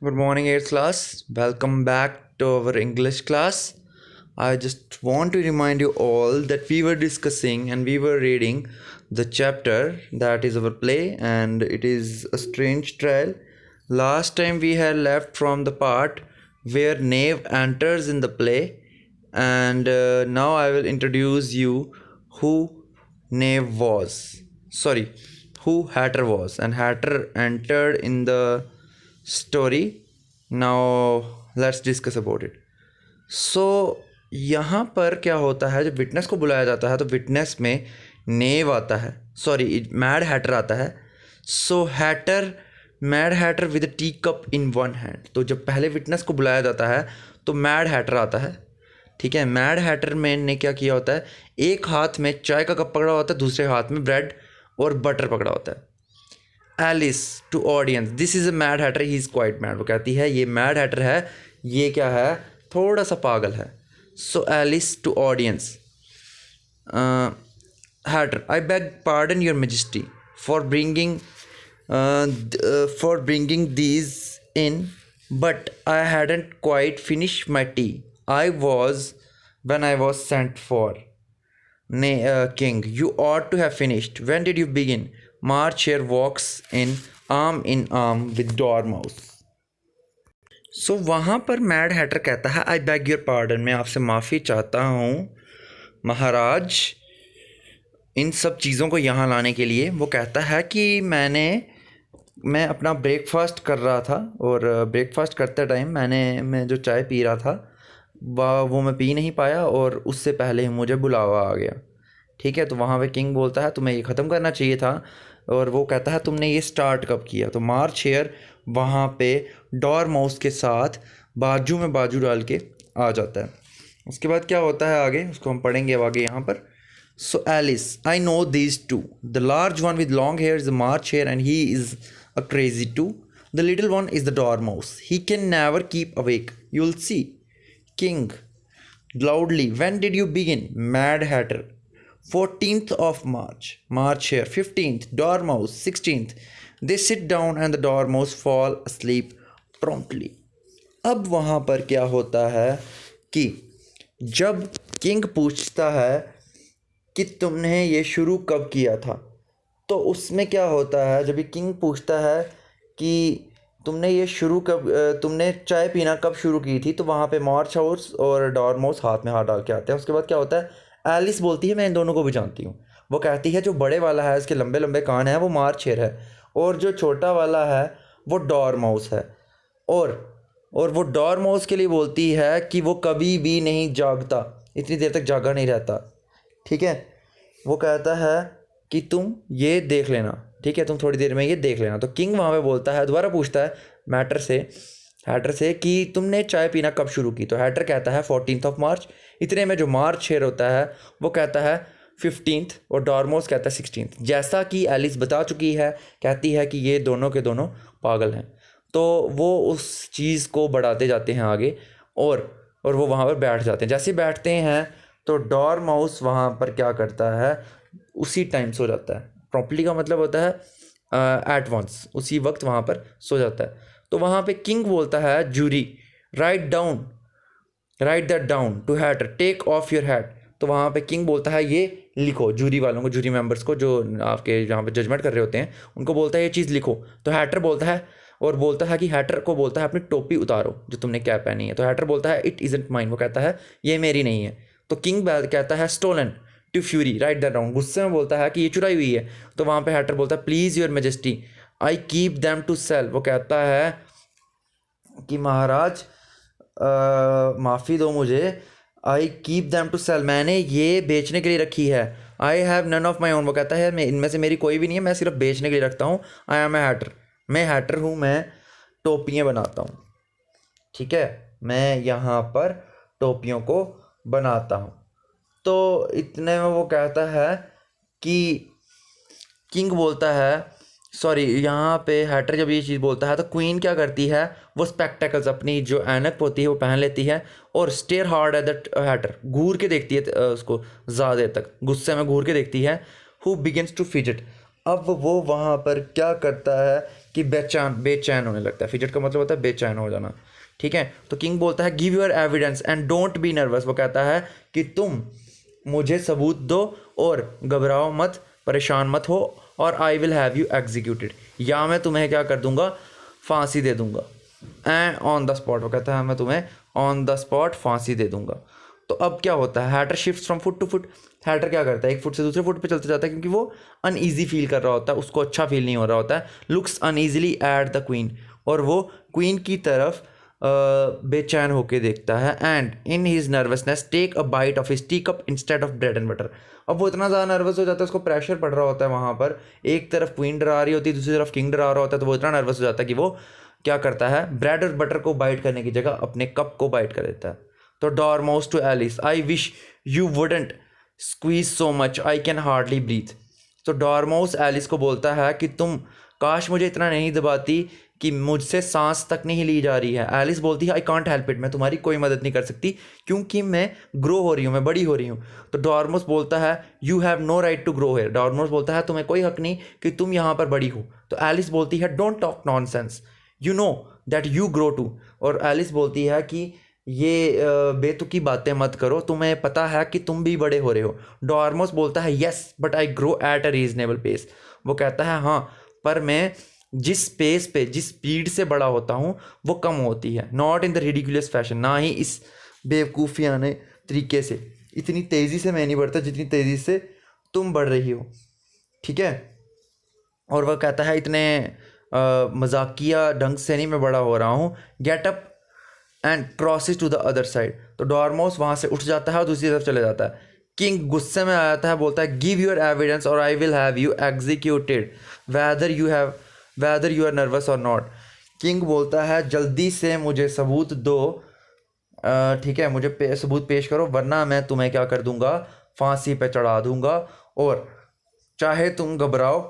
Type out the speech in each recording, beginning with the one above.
Good morning, 8th class. Welcome back to our English class. I just want to remind you all that we were discussing and we were reading the chapter that is our play, and it is a strange trial. Last time we had left from the part where Knave enters in the play, and now I will introduce you who Knave was. Sorry, who Hatter was, and Hatter entered in the story. Now let's discuss about it. सो यहाँ पर क्या होता है, जब witness को बुलाया जाता है तो विटनेस में नेव आता है, सॉरी मैड हैटर आता है. So hatter, mad hatter with tea cup in one hand. तो जब पहले विटनेस को बुलाया जाता है तो मैड हैटर आता है. ठीक है, मैड हैटर मैन ने क्या किया होता है, एक हाथ में चाय का कप पकड़ा होता है, दूसरे हाथ में ब्रेड और बटर पकड़ा होता है. Alice to audience, this is a Mad Hatter, he is quite mad. वो कहती है ये मैड हैटर है, ये क्या है, थोड़ा सा पागल है. So Alice to audience, hatter, I beg pardon your majesty for bringing these in, but I hadn't quite finish my tea. I was when I was sent for. Nay, king, you ought to have finished. When did you begin? March here walks in arm with Dormouse. सो वहाँ पर mad Hatter कहता है आई beg your pardon, मैं आपसे माफ़ी चाहता हूँ महाराज इन सब चीज़ों को यहाँ लाने के लिए. वो कहता है कि मैं अपना ब्रेकफास्ट कर रहा था, और ब्रेकफास्ट करते टाइम मैं जो चाय पी रहा था वो मैं पी नहीं पाया, और उससे पहले ही मुझे बुलावा आ गया. ठीक है, तो वहाँ पे किंग बोलता है तुम्हें ये ख़त्म करना चाहिए था, और वो कहता है तुमने ये स्टार्ट कब किया. तो मार्च हेयर वहाँ पे डॉरमाउस के साथ बाजू में बाजू डाल के आ जाता है. उसके बाद क्या होता है आगे, उसको हम पढ़ेंगे अब आगे यहाँ पर. So Alice, I know these two. The large one with long hair is the March hare and he is a crazy too. The little one is the dormouse, he can never keep awake, you will see. King loudly, when did you begin? Mad Hatter, 14th of March. March here, 15th. Dormouse, 16th. They sit down and the Dormouse fall asleep promptly. अब वहाँ पर क्या होता है कि जब king पूछता है कि तुमने ये शुरू कब किया था, तो उसमें क्या होता है, जब ये किंग पूछता है कि तुमने ये शुरू कब, तुमने चाय पीना कब शुरू की थी, तो वहाँ पे मार्च हाउस और डॉरमाउस हाथ में हाथ डाल के आते हैं. उसके बाद क्या होता है, एलिस बोलती है मैं इन दोनों को भी जानती हूँ. वो कहती है जो बड़े वाला है इसके लंबे लंबे कान हैं वो मार्च हेयर है, और जो छोटा वाला है वो डॉरमाउस है. और वो डॉरमाउस के लिए बोलती है कि वो कभी भी नहीं जागता, इतनी देर तक जागा नहीं रहता. ठीक है, वो कहता है कि तुम ये देख लेना, ठीक है, तुम थोड़ी देर में ये देख लेना. तो किंग वहाँ पे बोलता है, दोबारा पूछता है हैटर से कि तुमने चाय पीना कब शुरू की. तो हैटर कहता है 14th ऑफ मार्च. इतने में जो मार्च शेयर होता है वो कहता है 15th, और डॉरमोस कहता है 16th. जैसा कि एलिस बता चुकी है, कहती है कि ये दोनों के दोनों पागल हैं. तो वो उस चीज़ को बढ़ाते जाते हैं आगे, और वो वहाँ पर बैठ जाते हैं. जैसे बैठते हैं तो डॉरमाउस वहाँ पर क्या करता है, उसी टाइम सो जाता है. प्रॉपर्ली का मतलब होता है एट वंस, उसी वक्त वहाँ पर सो जाता है. तो वहाँ पे किंग बोलता है jury, write that down to Hatter, take off your hat. तो वहाँ पे किंग बोलता है ये लिखो, जूरी वालों को, जूरी मेंबर्स को जो आपके जहाँ पे जजमेंट कर रहे होते हैं उनको बोलता है ये चीज़ लिखो. तो हैटर बोलता है, और बोलता है कि हैटर को बोलता है अपनी टोपी उतारो जो तुमने कैप पहनी है. तो हैटर बोलता है इट इज़ंट माइन, वो कहता है ये मेरी नहीं है. तो किंग कहता है stolen to fury, write that down, गुस्से में बोलता है कि ये चुराई हुई है. तो वहाँ पे हैटर बोलता है please your majesty, I keep them to sell. वो कहता है कि महाराज माफ़ी दो मुझे, I keep them to sell, मैंने ये बेचने के लिए रखी है. I have none of my own, वो कहता है मैं इनमें से मेरी कोई भी नहीं है, मैं सिर्फ बेचने के लिए रखता हूँ. आई एम ए हैटर, मैं हैटर हूँ, मैं टोपियाँ बनाता हूँ. ठीक है, मैं यहाँ पर टोपियों को बनाता हूँ. तो इतने में वो कहता है कि किंग बोलता है, सॉरी, यहाँ पे हैटर जब ये चीज़ बोलता है तो क्वीन क्या करती है, वो स्पेक्टेकल्स, अपनी जो ऐनक होती है वो पहन लेती है, और stare hard at that Hatter, घूर के देखती है उसको ज़्यादा देर तक, गुस्से में घूर के देखती है. हु बिगिंस टू फिजिट, अब वो वहाँ पर क्या करता है कि बेचैन होने लगता है। फिजट का मतलब होता है बेचैन हो जाना, ठीक है। तो किंग बोलता है give your evidence and don't be nervous. वो कहता है कि तुम मुझे सबूत दो और घबराओ मत, परेशान मत हो, और I will have you executed, या मैं तुम्हें क्या कर दूंगा, फांसी दे दूंगा। एंड ऑन द स्पॉट, वो कहता है मैं तुम्हें ऑन द स्पॉट फांसी दे दूंगा। तो अब क्या होता है, Hatter shift from foot to foot. Hatter क्या करता है, एक फुट से दूसरे फुट पे चलते जाता है, क्योंकि वो अनईजी फील कर रहा होता है, उसको अच्छा फील नहीं हो रहा होता है। Looks uneasily at the queen, और वो क्वीन की तरफ बेचैन होके देखता है। And in his nervousness take a bite of his teacup instead of bread and butter. अब वो इतना ज़्यादा नर्वस हो जाता है, उसको प्रेशर पड़ रहा होता है वहाँ पर, एक तरफ क्वीन डरा रही होती है, दूसरी तरफ किंग डरा रहा होता है, तो वो इतना नर्वस हो जाता है कि वो क्या करता है, ब्रेड और बटर को बाइट करने की जगह अपने कप को बाइट कर देता है। तो dormouse to Alice, I wish you wouldn't squeeze so much, I can hardly breathe. तो डॉर्मोस एलिस को बोलता है कि तुम काश मुझे इतना नहीं दबाती कि मुझसे सांस तक नहीं ली जा रही है। एलिस बोलती है आई कॉन्ट हेल्प इट, मैं तुम्हारी कोई मदद नहीं कर सकती क्योंकि मैं ग्रो हो रही हूँ, मैं बड़ी हो रही हूँ। तो डॉर्मोस बोलता है you have no right to grow here. Dormouse बोलता है तुम्हें कोई हक नहीं कि तुम यहाँ पर बड़ी हो। तो एलिस बोलती है don't talk nonsense, you know that you grow too. और एलिस बोलती है कि ये बेतुकी बातें मत करो, तुम्हें पता है कि तुम भी बड़े हो रहे हो। डॉर्मोस बोलता है yes but I grow at a reasonable pace. वो कहता है हाँ, पर मैं जिस पेस पे, जिस स्पीड से बड़ा होता हूँ वो कम होती है, not in the ridiculous fashion, ना ही इस बेवकूफ़ियाने तरीके से। इतनी तेज़ी से मैं नहीं बढ़ता जितनी तेज़ी से तुम बढ़ रही हो, ठीक है। और वह कहता है इतने मजाकिया ढंग से नहीं मैं बड़ा हो रहा हूँ। Get up and crosses to the other side. तो डॉर्मोस वहाँ से उठ जाता है और दूसरी तरफ चले जाता है। किंग गुस्से में आ जाता है, बोलता है give your evidence or I will have you executed whether you are nervous or not. King बोलता है जल्दी से मुझे सबूत दो, ठीक है, मुझे सबूत पेश करो, वरना मैं तुम्हें क्या कर दूंगा, फांसी पे चढ़ा दूंगा। और चाहे तुम घबराओ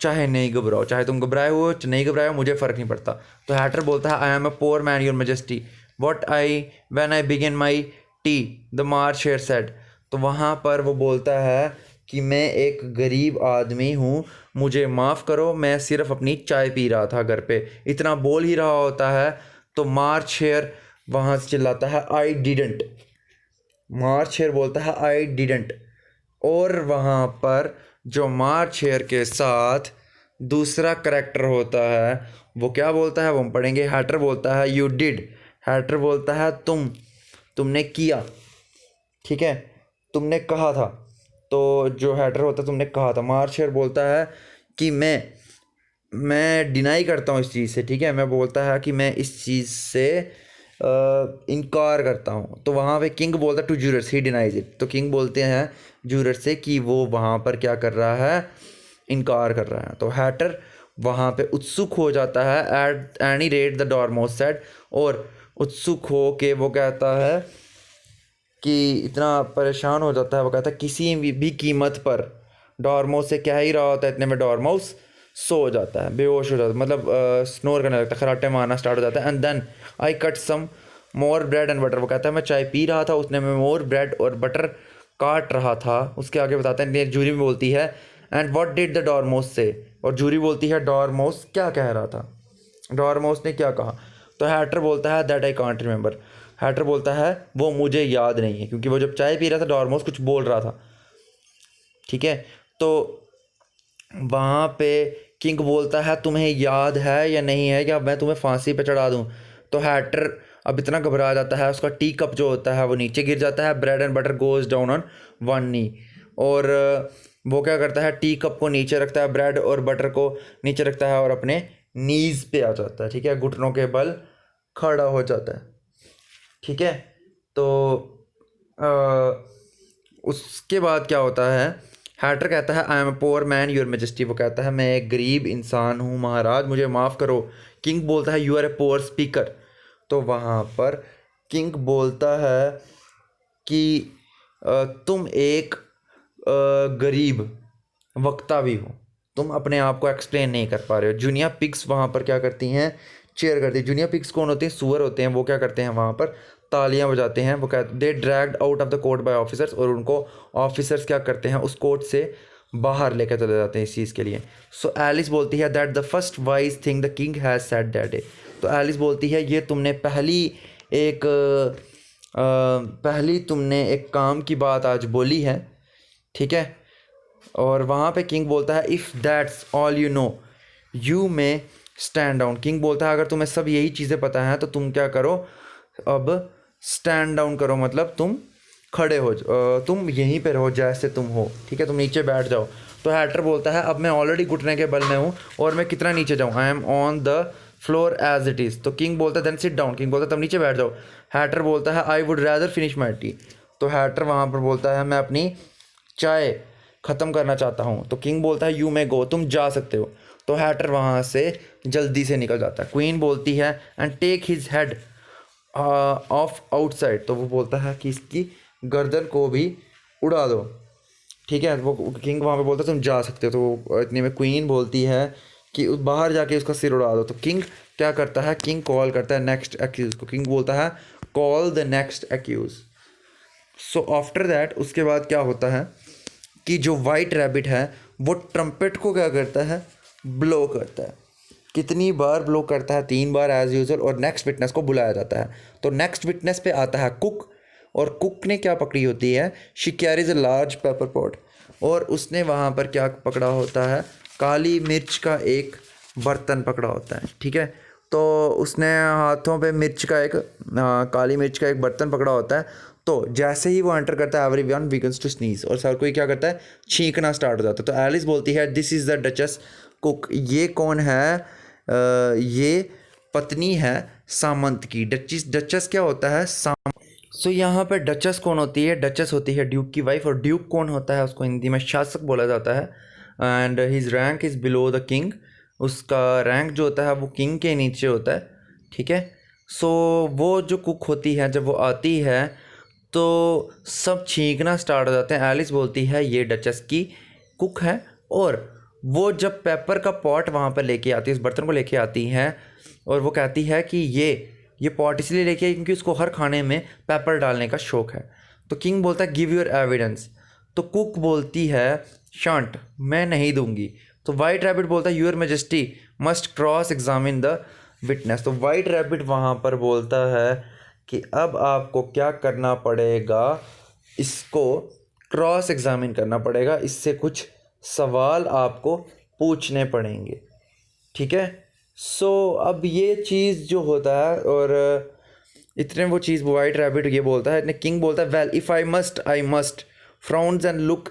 चाहे नहीं घबराओ, चाहे तुम घबराए हो नहीं घबराए हो, मुझे फ़र्क नहीं पड़ता। तो हैटर बोलता है I am a poor man your majesty, when I begin my tea the March hare said. तो वहाँ पर वो बोलता है कि मैं एक गरीब आदमी हूँ, मुझे माफ़ करो, मैं सिर्फ अपनी चाय पी रहा था घर पे। इतना बोल ही रहा होता है तो मार्शेयर वहाँ से चिल्लाता है आई डिडंट। मार्शेयर बोलता है आई डिडंट। और वहाँ पर जो मार्शेयर के साथ दूसरा करेक्टर होता है वो क्या बोलता है वो हम पढ़ेंगे। हैटर बोलता है यू डिड। हैटर बोलता है तुमने किया, ठीक है, तुमने कहा था। तो जो हैटर होता है तुमने कहा था। मार्शेयर बोलता है कि मैं डिनाई करता हूँ इस चीज़ से, ठीक है, मैं बोलता है कि मैं इस चीज़ से इनकार करता हूँ। तो वहाँ पे किंग बोलता है टू जूरर्स ही डिनाइज इट। तो किंग बोलते हैं जूरर्स से कि वो वहाँ पर क्या कर रहा है, इनकार कर रहा है। तो हैटर वहाँ पे उत्सुक हो जाता है, at any rate the dormouse said. और उत्सुक हो के वो कहता है कि इतना परेशान हो जाता है, वो कहता है किसी भी कीमत पर। डॉर्मोस से क्या ही रहा होता है, इतने में डॉर्मोस सो जाता है, बेहोश हो जाता है, मतलब स्नोर करने लगता है, खराटे मारना स्टार्ट हो जाता है। And then I cut some more bread and butter. वो कहता है मैं चाय पी रहा था, उसने मैं मोर ब्रेड और बटर काट रहा था। उसके आगे बताते हैं, जूरी में बोलती है एंड व्हाट डिड द डॉर्मोस से। और जूरी बोलती है डॉर्मोस क्या कह रहा था, डॉर्मोस ने क्या कहा। तो हैटर बोलता है that I can't remember. Hatter बोलता है वो मुझे याद नहीं है, क्योंकि वो जब चाय पी रहा था डॉर्मोस कुछ बोल रहा था, ठीक है। तो वहाँ पे किंग बोलता है तुम्हें याद है या नहीं है, क्या मैं तुम्हें फांसी पे चढ़ा दूँ। तो हैटर अब इतना घबरा जाता है, उसका टी कप जो होता है वो नीचे गिर जाता है। Bread and butter goes down on one knee. और वो क्या करता है, टी कप को नीचे रखता है, ब्रेड और बटर को नीचे रखता है और अपने नीज़ पे आ जाता है, ठीक है, घुटनों के बल खड़ा हो जाता है, ठीक है। तो उसके बाद क्या होता है, हैटर कहता है I am a poor man your majesty. वो कहता है मैं एक गरीब इंसान हूँ महाराज, मुझे माफ़ करो। किंग बोलता है you are a poor speaker. तो वहाँ पर किंग बोलता है कि तुम एक गरीब वक्ता भी हो, तुम अपने आप को एक्सप्लेन नहीं कर पा रहे हो। जूनिया पिग्स वहाँ पर क्या करती हैं, चेयर करती है। जूनियर पिग्स कौन होते हैं, सुअर होते हैं। वो क्या करते हैं वहाँ पर तालियां बजाते हैं। वो कहते they dragged out of the court by officers. और उनको ऑफिसर्स क्या करते हैं, उस कोर्ट से बाहर लेकर चले जाते हैं इस चीज़ के लिए। सो एलिस बोलती है that the first wise thing the king has said that day. तो एलिस बोलती है ये तुमने पहली तुमने एक काम की बात आज बोली है, ठीक है। और वहाँ पे किंग बोलता है if that's all you know you may stand down. King बोलता है अगर तुम्हें सब यही चीज़ें पता हैं तो तुम क्या करो, अब स्टैंड डाउन करो, मतलब तुम खड़े हो, तुम यहीं पे रहो जैसे तुम हो, ठीक है, तुम नीचे बैठ जाओ। तो हैटर बोलता है अब मैं ऑलरेडी घुटने के बल में हूँ और मैं कितना नीचे जाऊँ, I am on the floor as it is. तो किंग बोलता है देन सिट डाउन। किंग बोलता है तब नीचे बैठ जाओ। हैटर बोलता है I would rather finish my T. तो हैटर वहाँ पर बोलता है मैं अपनी चाय ख़त्म करना चाहता हूँ। तो किंग बोलता है यू मे गो, तुम जा सकते हो। तो हैटर वहाँ से जल्दी से निकल जाता है। क्वीन बोलती है and take his head off outside. तो वो बोलता है कि इसकी गर्दन को भी उड़ा दो, ठीक है। वो किंग वहाँ पे बोलता है तुम जा सकते हो। तो इतने में क्वीन बोलती है कि बाहर जाके उसका सिर उड़ा दो। तो किंग क्या करता है, किंग कॉल करता है नेक्स्ट एक्यूज को। किंग बोलता है call the next accuse. So after that उसके बाद क्या होता है कि जो वाइट रैबिट है वो ट्रम्पेट को क्या करता है, ब्लो करता है। कितनी बार ब्लो करता है, 3 बार एज यूजुअल। और नेक्स्ट विटनेस को बुलाया जाता है। तो नेक्स्ट विटनेस पे आता है कुक। और कुक ने क्या पकड़ी होती है, she carries a large paper pot. और उसने वहाँ पर क्या पकड़ा होता है, काली मिर्च का एक बर्तन पकड़ा होता है, ठीक है। तो उसने हाथों पे मिर्च का एक काली मिर्च का एक बर्तन पकड़ा होता है। तो जैसे ही वो एंटर करता है एवरीवन बिगिंस टू स्नीज, और सर कोई क्या करता है, छींकना स्टार्ट हो जाता है। तो एलिस बोलती है दिस इज़ द डचस कुक। ये कौन है, ये पत्नी है सामंत की। डचस क्या होता है, सो यहाँ पर डचस कौन होती है, डचस होती है ड्यूक की वाइफ। और ड्यूक कौन होता है, उसको हिंदी में शासक बोला जाता है। And his rank is below the king. उसका रैंक जो होता है वो किंग के नीचे होता है, ठीक है। सो वो जो कुक होती है जब वो आती है तो सब छींकना स्टार्ट हो जाते हैं। एलिस बोलती है ये डचस की कुक है। और वो जब पेपर का पॉट वहाँ पर लेके आती है, उस बर्तन को लेके आती है, और वो कहती है कि ये पॉट इसलिए लेके आई क्योंकि उसको हर खाने में पेपर डालने का शौक है। तो किंग बोलता है गिव योर एविडेंस। तो कुक बोलती है शांट, मैं नहीं दूंगी। तो वाइट रैबिट बोलता है your majesty must cross examine the witness. तो वाइट रैबिट वहाँ पर बोलता है कि अब आपको क्या करना पड़ेगा, इसको क्रॉस एग्जामिन करना पड़ेगा, इससे कुछ सवाल आपको पूछने पड़ेंगे, ठीक है। सो अब ये चीज़ जो होता है, और इतने वो चीज़ वाइट रैबिट ये बोलता है, इतने किंग बोलता है well if I must frowns and look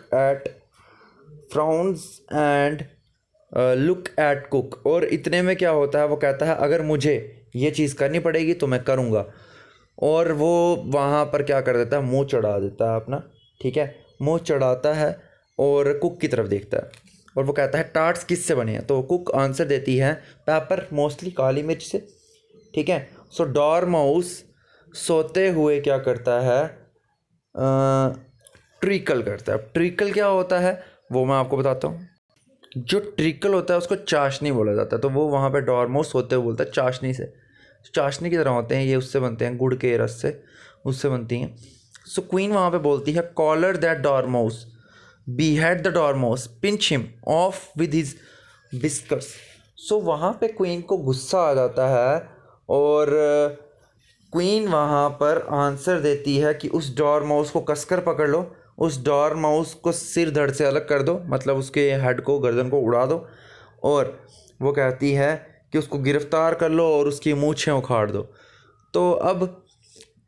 at cook. और इतने में क्या होता है, वो कहता है अगर मुझे ये चीज़ करनी पड़ेगी तो मैं करूँगा। और वो वहाँ पर क्या कर देता है, मुंह चढ़ा देता है अपना, ठीक है, मुंह चढ़ाता है और कुक की तरफ देखता है। और वो कहता है टार्ट्स किससे बने हैं। तो कुक आंसर देती है पेपर, मोस्टली काली मिर्च से, ठीक है। सो डॉरमाउस सोते हुए क्या करता है, ट्रिकल करता है। ट्रिकल क्या होता है वो मैं आपको बताता हूँ। जो ट्रिकल होता है उसको चाशनी बोला जाता है। तो वो वहाँ पे डॉरमाउस सोते हुए बोलता है चाशनी से, चाशनी की तरह होते हैं ये, उससे बनते हैं गुड़ के रस से, उससे बनती हैं। सो क्वीन वहाँ पे बोलती है collar that dormouse, behead the dormouse, pinch him off with his whiskers। सो वहाँ पे क्वीन को गुस्सा आ जाता है और क्वीन वहाँ पर आंसर देती है कि उस डॉरमाउस को कसकर पकड़ लो, उस डॉरमाउस को सिर धड़ से अलग कर दो, मतलब उसके हेड को, गर्दन को उड़ा दो। और वो कहती है कि उसको गिरफ्तार कर लो और उसकी मूछें उखाड़ दो। तो अब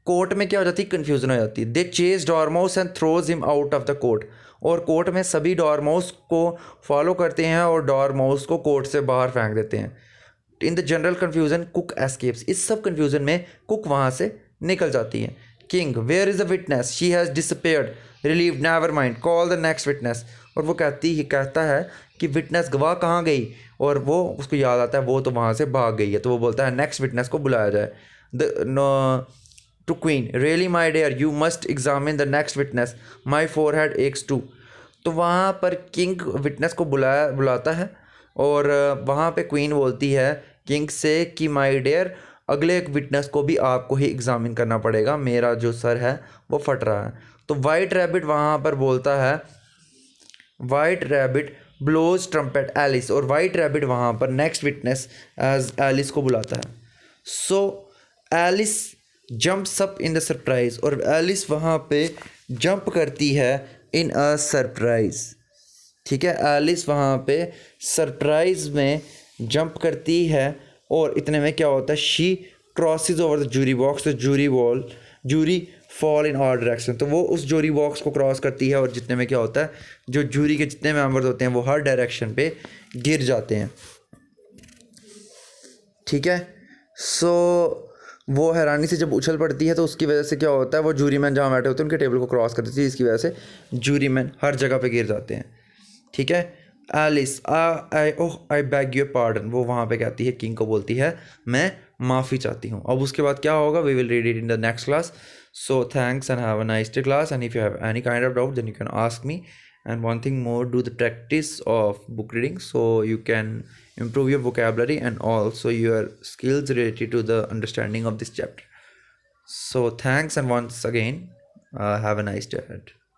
कोर्ट में क्या हो जाती है, कन्फ्यूजन हो जाती है। They chase dormouse and throws him out of the court. और कोर्ट में सभी डॉरमाउस को फॉलो करते हैं और डॉरमाउस को कोर्ट से बाहर फेंक देते हैं। In the general confusion cook escapes. इस सब कन्फ्यूजन में कुक वहाँ से निकल जाती है। King where is the witness, she has disappeared, relieve, never mind, call the next witness. और वो कहता है कि विटनेस गवाह कहाँ गई, और वो उसको याद आता है वो तो वहाँ से भाग गई है। तो वो बोलता है नेक्स्ट विटनेस को बुलाया जाए। The to queen really my dear you must examine the next witness, my forehead aches too. तो वहाँ पर किंग विटनेस को बुलाता है और वहाँ पे क्वीन बोलती है किंग से कि माई डियर अगले एक विटनेस को भी आपको ही एग्जामिन करना पड़ेगा, मेरा जो सर है वो फट रहा है। तो वाइट रैबिट वहाँ पर बोलता है white rabbit blows trumpet Alice, और वाइट रैबिट वहाँ पर नेक्स्ट विटनेस एज एलिस को बुलाता है. So Alice jumps up in the surprise, और एलिस वहाँ पे जंप करती है इन अ सरप्राइज. ठीक है, एलिस वहाँ पे सरप्राइज में जंप करती है, और इतने में क्या होता है, she crosses over the jury box, the jury fall in all direction. तो वो उस जूरी बॉक्स को क्रॉस करती है, और जितने में क्या होता है, जो जूरी के जितने मेंबर्स होते हैं वो हर डायरेक्शन पे गिर जाते हैं. ठीक है, सो वो हैरानी से जब उछल पड़ती है तो उसकी वजह से क्या होता है, वो जूरी मैन जहाँ बैठे होते हैं उनके टेबल को क्रॉस कर देती है, इसकी वजह से जूरी मैन हर जगह पे गिर जाते हैं. ठीक है, Alice I beg your pardon, वो वहाँ पे कहती है, किंग को बोलती है मैं माफ़ी चाहती हूँ. अब उसके बाद क्या होगा, we will read it in the next class. So thanks and have a nice day class, and if you have any kind of doubt then you can ask me. And one thing more, do the practice of book reading so you can improve your vocabulary and also your skills related to the understanding of this chapter. So thanks, and once again, have a nice day ahead.